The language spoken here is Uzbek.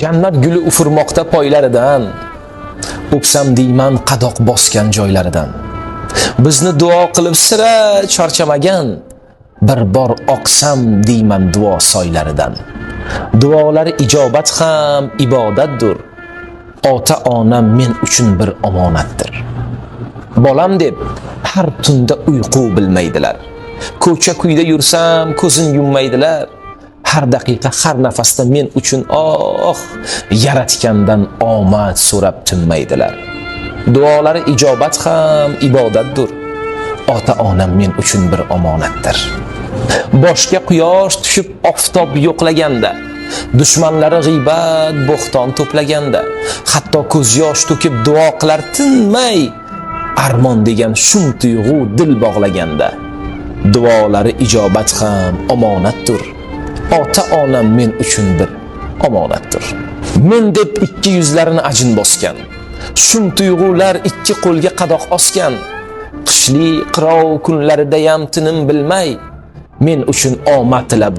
Jannat guli ufurmoqda poylaridan, o'psam deyman qadoq bosgan joylaridan. Bizni duo qilib sira charchamagan, bir bor oqsam deyman duo soylaridan. Duolari ijobat ham ibodatdir. Ota onam men uchun bir omonatdir. Bolam deb har tunda uyqu bilmaydilar. Ko'cha kuyda yursam ko'zin yummaydilar. Har daqiqa, har nafasda men uchun yaratgandan omad so'rab tinmaydilar. Duolari ijobat ham ibodatdir. Ota onam men uchun bir omonatdir. Boshga quyosh tushib oftob yo'qlaganda, dushmanlari g'iybat, bo'xton to'plaganda, hatto ko'z yosh to'kib duo qilar tinmay, armon degan shum tuyg'u dil bog'laganda. Duolari ijobat ham omonatdir. Ota onam men uchun bir omonatdir. Men deb ikki yuzlarini ajin bosgan, shum tuyg'ular ikki qo'lga qadoq osgan. Qishli qirov kunlarida ham tinim bilmay, men uchun omad tilab